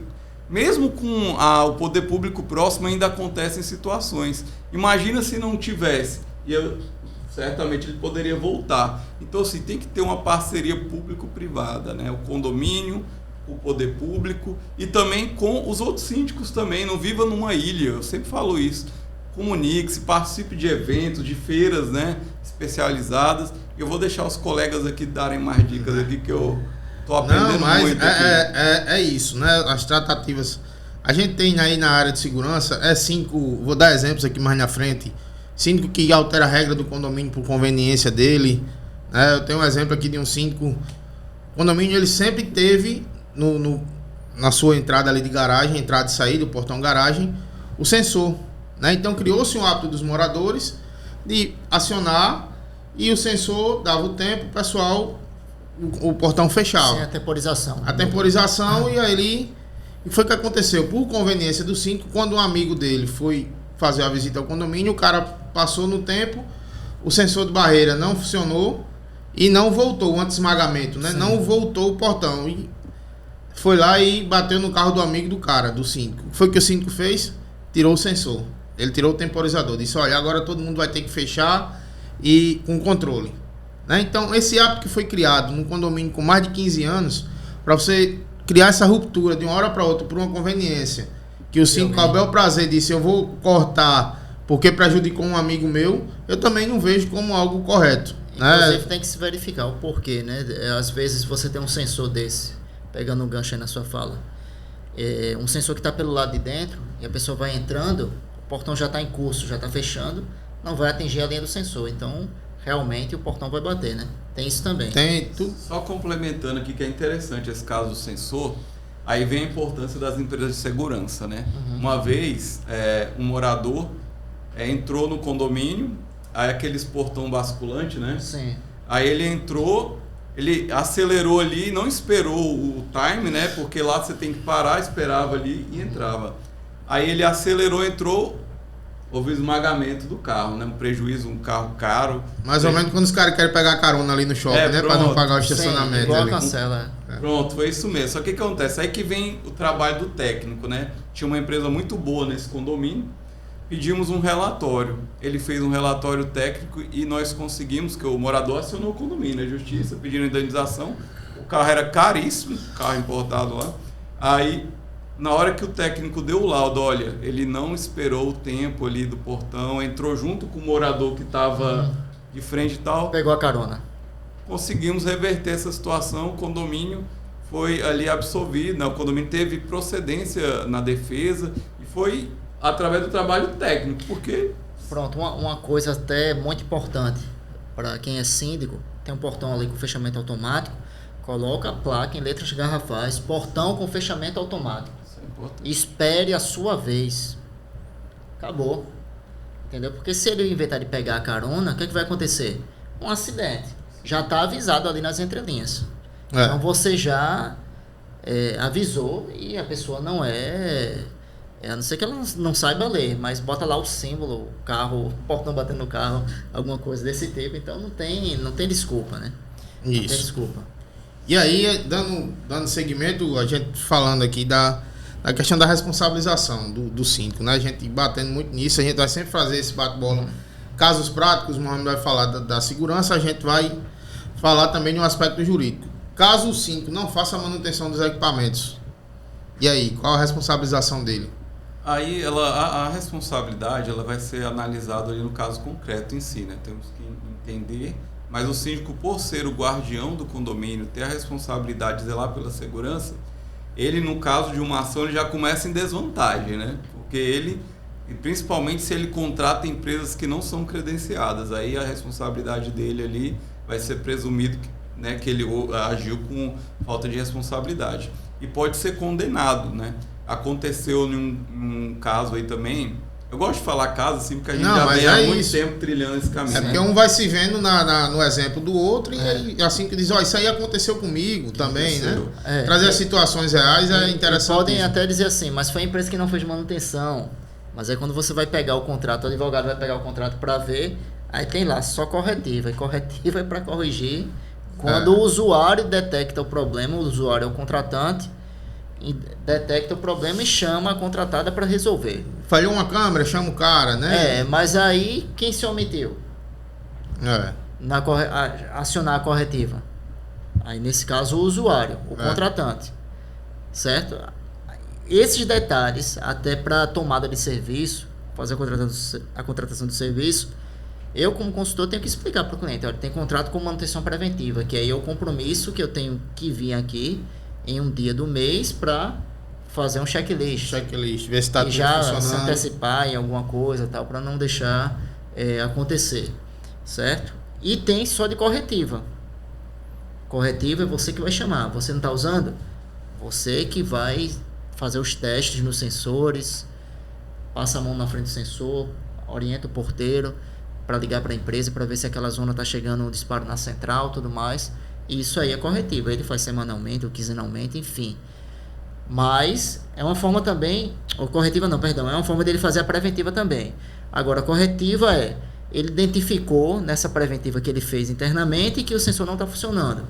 mesmo com o poder público próximo, ainda acontecem situações. Imagina se não tivesse, certamente ele poderia voltar. Então assim, tem que ter uma parceria público-privada, né? O condomínio, o poder público e também com os outros síndicos também. Não viva numa ilha, eu sempre falo isso. Comunique-se, participe de eventos, de feiras, né, especializadas. Eu vou deixar os colegas aqui darem mais dicas aqui, que eu estou aprendendo muito aqui. É isso, né? As tratativas. A gente tem aí na área de segurança, síndico, vou dar exemplos aqui mais na frente, síndico que altera a regra do condomínio por conveniência dele. Né? Eu tenho um exemplo aqui de um síndico. O condomínio ele sempre teve na sua entrada ali de garagem, entrada e saída, o portão garagem, o sensor, né? Então criou-se um hábito dos moradores de acionar e o sensor dava o tempo, o pessoal, o portão fechava. Sem a temporização. A temporização e aí e foi o que aconteceu. Por conveniência do síndico, quando um amigo dele foi fazer a visita ao condomínio, o cara passou no tempo, o sensor de barreira não funcionou e não voltou o anti-esmagamento, né? Sim. Não voltou o portão. E foi lá e bateu no carro do amigo do cara, do síndico. Foi o que o síndico fez? Tirou o sensor. Ele tirou o temporizador. Disse, olha, agora todo mundo vai ter que fechar e com controle. Né? Então, esse hábito que foi criado num condomínio com mais de 15 anos, para você criar essa ruptura de uma hora para outra por uma conveniência, que o síndico, ao bel prazer, disse, eu vou cortar porque prejudicou um amigo meu, eu também não vejo como algo correto. Inclusive, Né? tem que se verificar o porquê, né? Às vezes você tem um sensor desse, pegando um gancho aí na sua fala, um sensor que está pelo lado de dentro e a pessoa vai entrando, o portão já está em curso, já está fechando, não vai atingir a linha do sensor, então realmente o portão vai bater, né? Tem isso também. Tem tudo. Só complementando aqui que é interessante esse caso do sensor, aí vem a importância das empresas de segurança, né? Uma vez, um morador entrou no condomínio, aí aqueles portão basculante, né? Sim. Aí ele entrou, ele acelerou ali, não esperou o time, né? Porque lá você tem que parar, esperava ali e entrava. Aí ele acelerou, entrou, houve esmagamento do carro, né? Um prejuízo, um carro caro. Mais ou menos quando os caras querem pegar carona ali no shopping, né? Para não pronto. pagar o Sim, estacionamento. igual Ali. cancela. Pronto, foi isso mesmo. Só que o que acontece? Aí que vem o trabalho do técnico, né? Tinha uma empresa muito boa nesse condomínio, pedimos um relatório. Ele fez um relatório técnico e nós conseguimos, que o morador acionou o condomínio, a justiça, pedindo indenização. O carro era caríssimo, carro importado lá. Aí, na hora que o técnico deu o laudo, olha, ele não esperou o tempo ali do portão, entrou junto com o morador que estava de frente e tal. Pegou a carona. Conseguimos reverter essa situação, o condomínio foi ali absolvido, né? O condomínio teve procedência na defesa e foi através do trabalho técnico, porque... Pronto, uma coisa até muito importante para quem é síndico, tem um portão ali com fechamento automático, coloca a placa em letras garrafais, portão com fechamento automático. Isso é importante. Espere a sua vez. Acabou. Entendeu? Porque se ele inventar de pegar a carona, o que, é que vai acontecer? Um acidente. Já está avisado ali nas entrelinhas. Então você já avisou e a pessoa não a não ser que ela não saiba ler, mas bota lá o símbolo, o carro, o portão batendo no carro, alguma coisa desse tipo. Então não tem desculpa, né? Não tem Isso. desculpa. E aí, dando seguimento, a gente falando aqui da questão da responsabilização do síndico, né? A gente batendo muito nisso, a gente vai sempre fazer esse bate-bola. Casos práticos, o Mohamed vai falar da segurança, a gente vai falar também de um aspecto jurídico. Caso o síndico não faça a manutenção dos equipamentos, e aí, qual a responsabilização dele? Aí a responsabilidade ela vai ser analisada ali no caso concreto em si, né? Temos que entender, mas o síndico, por ser o guardião do condomínio, ter a responsabilidade de zelar pela segurança, ele, no caso de uma ação, ele já começa em desvantagem, né? Porque ele, principalmente se ele contrata empresas que não são credenciadas, aí a responsabilidade dele ali vai ser presumido, né, que ele agiu com falta de responsabilidade. E pode ser condenado, né? Aconteceu num caso aí também. Eu gosto de falar caso assim, porque a gente já vem há muito tempo trilhando esse caminho. É porque um vai se vendo no exemplo do outro e assim que diz, ó, isso aí aconteceu comigo também, né? Trazer as situações reais é interessante. Podem até dizer assim, mas foi a empresa que não fez manutenção. Mas aí quando você vai pegar o contrato, o advogado vai pegar o contrato para ver, aí tem lá só corretiva. E corretiva é para corrigir. Quando o usuário detecta o problema, o usuário é o contratante, e detecta o problema e chama a contratada para resolver. Falhou uma câmera, chama o cara, né? Mas aí quem se omitiu? Acionar a corretiva. Aí nesse caso o usuário, o contratante. Certo? Esses detalhes, até para tomada de serviço, fazer a contratação do serviço, eu como consultor tenho que explicar para o cliente, olha, tem contrato com manutenção preventiva, que aí é o compromisso que eu tenho que vir aqui em um dia do mês para fazer um checklist. Ver se está tudo já funcionando. Se antecipar em alguma coisa, tal, para não deixar acontecer, certo? E tem só de corretiva. Corretiva é você que vai chamar. Você não está usando? Você que vai fazer os testes nos sensores, passa a mão na frente do sensor, orienta o porteiro para ligar para a empresa para ver se aquela zona está chegando um disparo na central, tudo mais. E isso aí é corretivo, ele faz semanalmente ou quinzenalmente, enfim. Mas é uma forma também, ou corretiva não, perdão, é uma forma dele fazer a preventiva também. Agora, a corretiva é, ele identificou nessa preventiva que ele fez internamente que o sensor não está funcionando.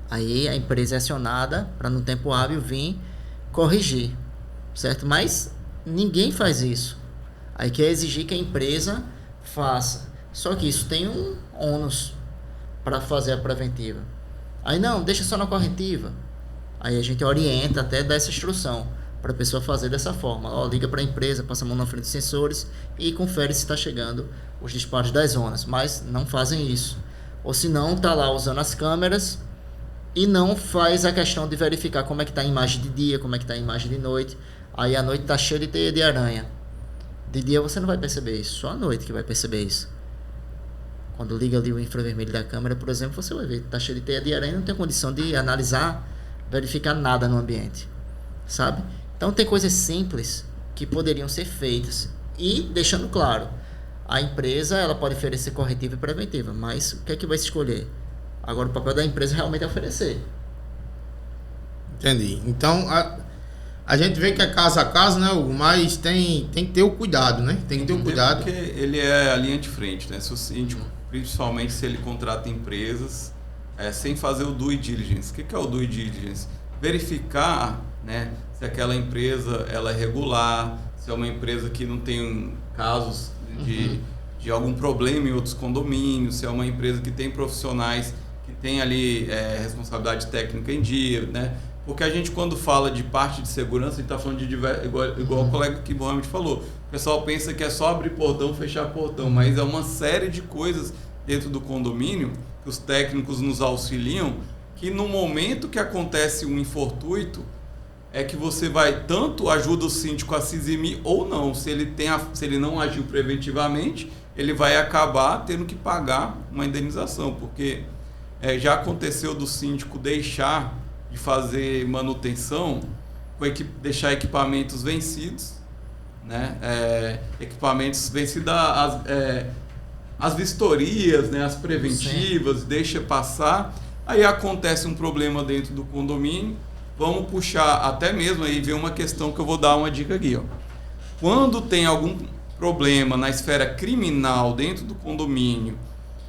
Aí a empresa é acionada para no tempo hábil vir corrigir, certo? Mas ninguém faz isso. Aí quer exigir que a empresa faça. Só que isso tem um ônus para fazer a preventiva. Aí não, deixa só na corretiva. Aí a gente orienta até dar essa instrução para a pessoa fazer dessa forma. Ó, liga para a empresa, passa a mão na frente dos sensores e confere se está chegando os disparos das zonas. Mas não fazem isso. Ou se não, está lá usando as câmeras e não faz a questão de verificar como é que está a imagem de dia, como é que está a imagem de noite. Aí a noite está cheia de teia de aranha. De dia você não vai perceber isso, só à noite que vai perceber isso. Quando liga ali o infravermelho da câmera, por exemplo, você vai ver que está cheio de teia de aranha e não tem condição de analisar, verificar nada no ambiente, sabe? Então tem coisas simples que poderiam ser feitas. E deixando claro, a empresa ela pode oferecer corretiva e preventiva, mas o que é que vai se escolher? Agora o papel da empresa realmente é oferecer. Entendi. Então a gente vê que é caso a caso, né, Hugo? Mas tem que ter o cuidado, né? Tem que ter o cuidado. Porque ele é a linha de frente, né? Se o síndico, principalmente se ele contrata empresas sem fazer o due diligence. O que é o due diligence? Verificar, né, se aquela empresa ela é regular, se é uma empresa que não tem casos de algum problema em outros condomínios, se é uma empresa que tem profissionais que tem ali responsabilidade técnica em dia, né? Porque a gente, quando fala de parte de segurança, a gente está falando de igual o colega que Mohamed falou. O pessoal pensa que é só abrir portão, fechar portão, mas é uma série de coisas dentro do condomínio que os técnicos nos auxiliam, que no momento que acontece um infortúnio, é que você vai tanto ajuda o síndico a se eximir ou não. Se ele não agiu preventivamente, ele vai acabar tendo que pagar uma indenização, porque já aconteceu do síndico deixar de fazer manutenção, deixar equipamentos vencidos, né? Equipamentos vencidos, as vistorias, né? As preventivas, deixa passar, aí acontece um problema dentro do condomínio, vamos puxar até mesmo aí, ver uma questão que eu vou dar uma dica aqui, ó. Quando tem algum problema na esfera criminal dentro do condomínio,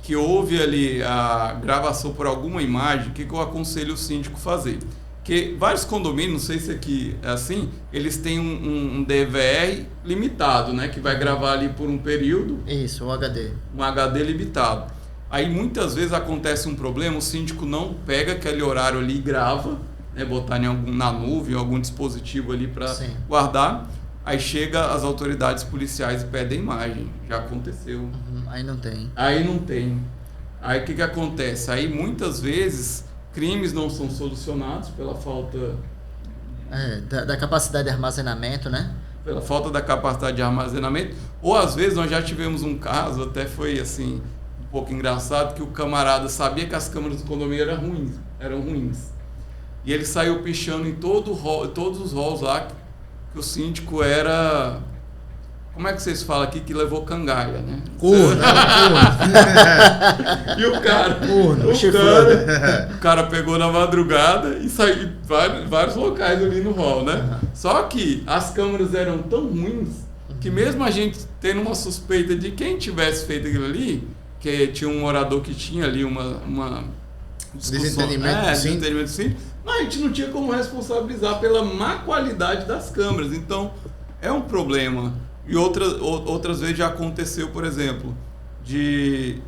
que houve ali a gravação por alguma imagem, o que eu aconselho o síndico fazer? Porque vários condomínios, não sei se aqui é assim, eles têm um DVR limitado, né? Que vai gravar ali por um período. Isso, o HD. Um HD limitado. Aí muitas vezes acontece um problema, o síndico não pega aquele horário ali e grava, né? Botar na nuvem, algum dispositivo ali para guardar. Aí chega as autoridades policiais e pedem imagem. Já aconteceu. Aí não tem. Aí não tem. Aí o que acontece? Aí muitas vezes crimes não são solucionados pela falta... da capacidade de armazenamento, né? Pela falta da capacidade de armazenamento. Ou às vezes nós já tivemos um caso, até foi assim, um pouco engraçado, que o camarada sabia que as câmeras do condomínio eram ruins. E ele saiu pichando em todos os halls lá, que o síndico era... Como é que vocês falam aqui que levou cangalha, né? Corno. E o cara pegou na madrugada e saiu em vários locais ali no hall, né? Só que as câmeras eram tão ruins que mesmo a gente tendo uma suspeita de quem tivesse feito aquilo ali, que tinha um morador que tinha ali uma desentendimento sim, mas a gente não tinha como responsabilizar pela má qualidade das câmeras. Então, é um problema. E outras vezes já aconteceu, por exemplo, de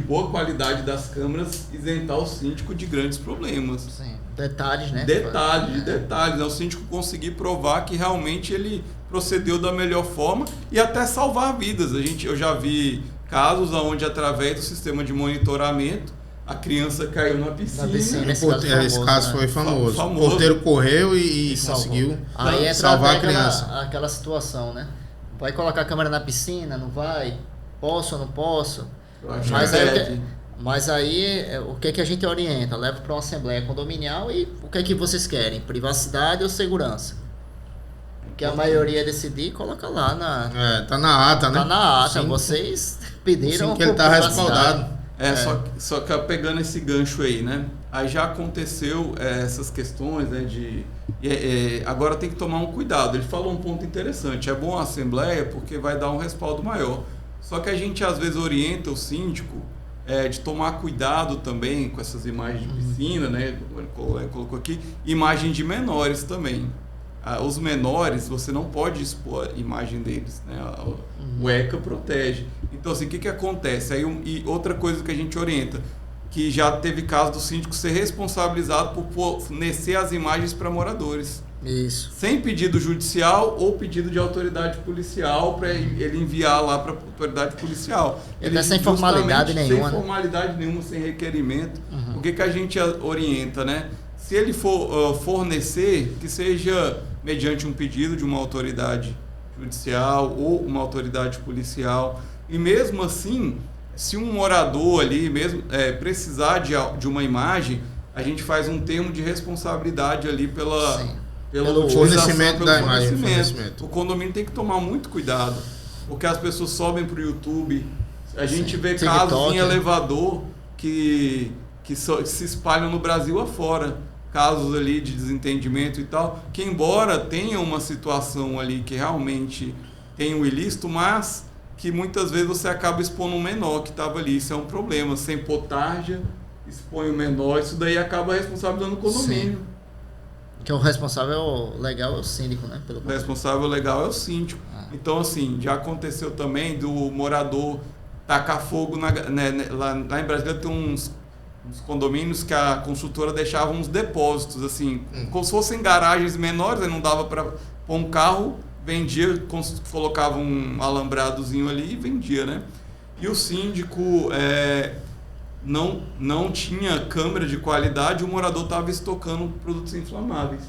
boa qualidade das câmeras isentar o síndico de grandes problemas. Sim. Detalhes, né? Detalhes. Né? O síndico conseguir provar que realmente ele procedeu da melhor forma e até salvar vidas. Eu já vi casos onde, através do sistema de monitoramento, a criança caiu na piscina. Esse caso foi famoso. O porteiro correu e conseguiu salvar a criança. Aquela situação, né? Vai colocar a câmera na piscina, não vai? Posso ou não posso? Mas aí, o que é que a gente orienta? Leva para uma assembleia condominial e o que é que vocês querem? Privacidade ou segurança? que a maioria decidir, coloca lá Tá na ata, né? Tá na ata, Sim, vocês pediram... sim, que ele tá respaldado. Só que pegando esse gancho aí, né? Aí já aconteceu essas questões, né? Agora tem que tomar um cuidado. Ele falou um ponto interessante. É bom a assembleia porque vai dar um respaldo maior. Só que a gente às vezes orienta o síndico de tomar cuidado também com essas imagens de piscina, né? Colocou aqui, imagem de menores também. Os menores, você não pode expor a imagem deles, né? O ECA protege. Então, assim, o que acontece? E outra coisa que a gente orienta, que já teve caso do síndico ser responsabilizado por fornecer as imagens para moradores. Isso. Sem pedido judicial ou pedido de autoridade policial para ele enviar lá para a autoridade policial. Ele sem formalidade nenhuma. Sem formalidade nenhuma, sem requerimento. O que a gente orienta, né? Se ele for fornecer, que seja mediante um pedido de uma autoridade judicial ou uma autoridade policial. E mesmo assim, se um morador ali mesmo precisar de uma imagem, a gente faz um termo de responsabilidade ali pelo fornecimento da imagem. O condomínio tem que tomar muito cuidado, porque as pessoas sobem para o YouTube. A gente vê TikTok, casos em elevador que se espalham no Brasil afora. Casos ali de desentendimento e tal, que embora tenha uma situação ali que realmente tem um ilícito, mas que muitas vezes você acaba expondo um menor que estava ali. Isso é um problema. Sem pôr tarja, expõe o menor, isso daí acaba responsabilizando o condomínio. Sim. Que o responsável legal é o síndico, né? O responsável legal é o síndico. Então, assim, já aconteceu também do morador tacar fogo lá em Brasília tem uns condomínios que a construtora deixava uns depósitos, assim, como se fossem garagens menores, aí não dava para pôr um carro, vendia, colocava um alambradozinho ali e vendia, né? E o síndico não tinha câmera de qualidade, o morador estava estocando produtos inflamáveis.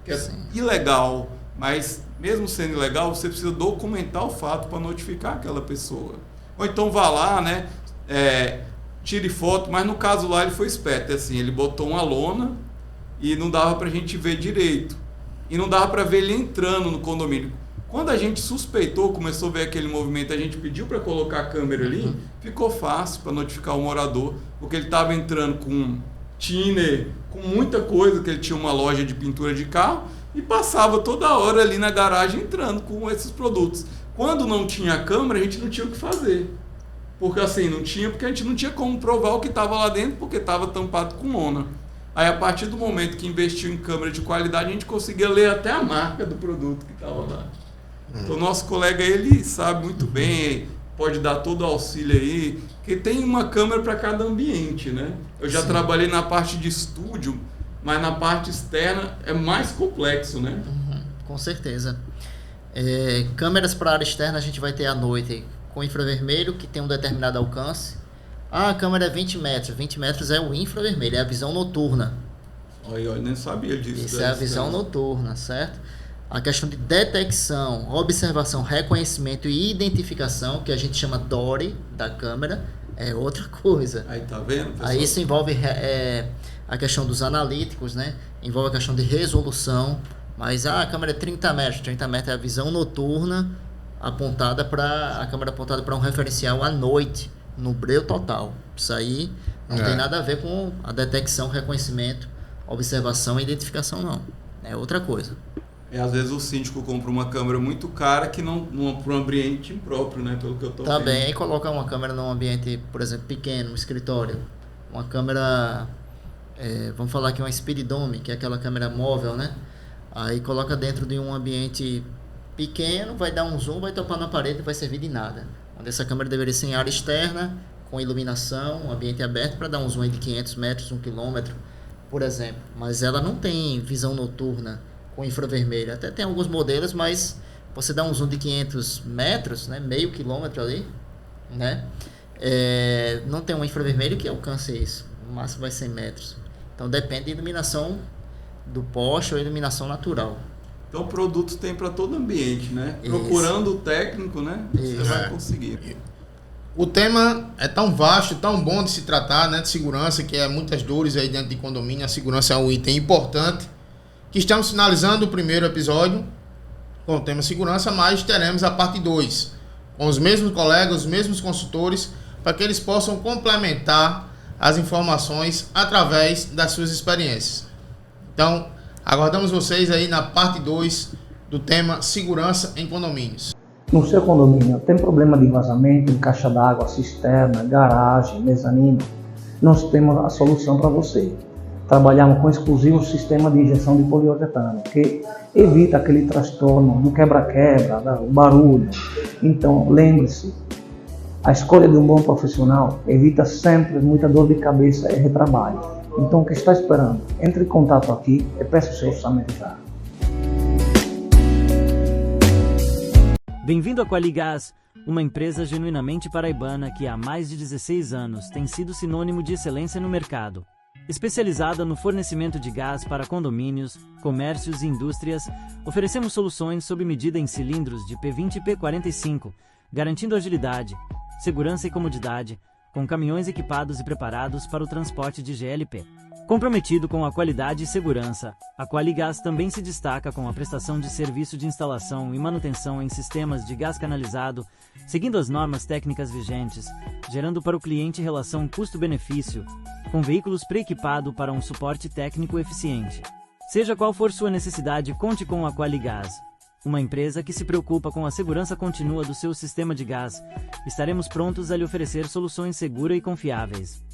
Que é ilegal, mas mesmo sendo ilegal, você precisa documentar o fato para notificar aquela pessoa. Ou então vá lá, né? Tire foto, mas no caso lá ele foi esperto, assim, ele botou uma lona e não dava pra gente ver direito. E não dava pra ver ele entrando no condomínio. Quando a gente suspeitou, começou a ver aquele movimento, a gente pediu para colocar a câmera ali, ficou fácil para notificar o morador, porque ele estava entrando com thinner, com muita coisa, que ele tinha uma loja de pintura de carro, e passava toda hora ali na garagem entrando com esses produtos. Quando não tinha câmera, a gente não tinha o que fazer. Porque assim, porque a gente não tinha como provar o que estava lá dentro, porque estava tampado com lona. Aí, a partir do momento que investiu em câmera de qualidade, a gente conseguia ler até a marca do produto que estava lá. Então, o nosso colega, ele sabe muito bem, pode dar todo o auxílio aí, que tem uma câmera para cada ambiente, né? Eu já trabalhei na parte de estúdio, mas na parte externa é mais complexo, né? Com certeza. Câmeras para área externa a gente vai ter à noite com infravermelho, que tem um determinado alcance. A câmera é 20 metros. 20 metros é o infravermelho, é a visão noturna. Eu nem sabia disso. Isso é a visão noturna, certo? A questão de detecção, observação, reconhecimento e identificação, que a gente chama DORI da câmera, é outra coisa. Aí tá vendo, pessoal? Aí isso envolve a questão dos analíticos, né? Envolve a questão de resolução. Mas a câmera é 30 metros. 30 metros é a visão noturna a câmera apontada para um referencial à noite, no breu total. Isso aí não tem nada a ver com a detecção, reconhecimento, observação e identificação, não. É outra coisa. Às vezes o síndico compra uma câmera muito cara que não para um ambiente impróprio, né? Pelo que eu tô vendo. Também, aí coloca uma câmera num ambiente, por exemplo, pequeno, um escritório. Uma câmera, vamos falar aqui uma Speeddome, que é aquela câmera móvel, né? Aí coloca dentro de um ambiente pequeno, vai dar um zoom, vai topar na parede e vai servir de nada. Onde essa câmera deveria ser em área externa, com iluminação, um ambiente aberto, para dar um zoom aí de 500 metros, 1 quilômetro, por exemplo. Mas ela não tem visão noturna com infravermelho. Até tem alguns modelos, mas você dá um zoom de 500 metros, né, meio quilômetro ali, né, não tem um infravermelho que alcance isso. O máximo vai 100 metros. Então depende da iluminação do poste ou iluminação natural. Então produtos tem para todo ambiente, né? Isso. Procurando o técnico, né? Você vai conseguir. O tema é tão vasto, tão bom de se tratar, né? De segurança, que é muitas dores aí dentro de condomínio. A segurança é um item importante. Que estamos finalizando o primeiro episódio. com o tema segurança, mas teremos a parte 2, com os mesmos colegas, os mesmos consultores, para que eles possam complementar as informações através das suas experiências. Então, aguardamos vocês aí na parte 2 do tema segurança em condomínios. No seu condomínio tem problema de vazamento em caixa d'água, cisterna, garagem, mezanino? Nós temos a solução para você. Trabalhamos com exclusivo sistema de injeção de poliuretano, que evita aquele transtorno do quebra-quebra, o barulho. Então, lembre-se, a escolha de um bom profissional evita sempre muita dor de cabeça e retrabalho. Então, o que está esperando? Entre em contato aqui e peça o seu orçamento já. Bem-vindo à Qualigás, uma empresa genuinamente paraibana que há mais de 16 anos tem sido sinônimo de excelência no mercado. Especializada no fornecimento de gás para condomínios, comércios e indústrias, oferecemos soluções sob medida em cilindros de P20 e P45, garantindo agilidade, segurança e comodidade, com caminhões equipados e preparados para o transporte de GLP. Comprometido com a qualidade e segurança, a Qualigás também se destaca com a prestação de serviço de instalação e manutenção em sistemas de gás canalizado, seguindo as normas técnicas vigentes, gerando para o cliente relação custo-benefício, com veículos pré-equipados para um suporte técnico eficiente. Seja qual for sua necessidade, conte com a Qualigás, uma empresa que se preocupa com a segurança contínua do seu sistema de gás. Estaremos prontos a lhe oferecer soluções seguras e confiáveis.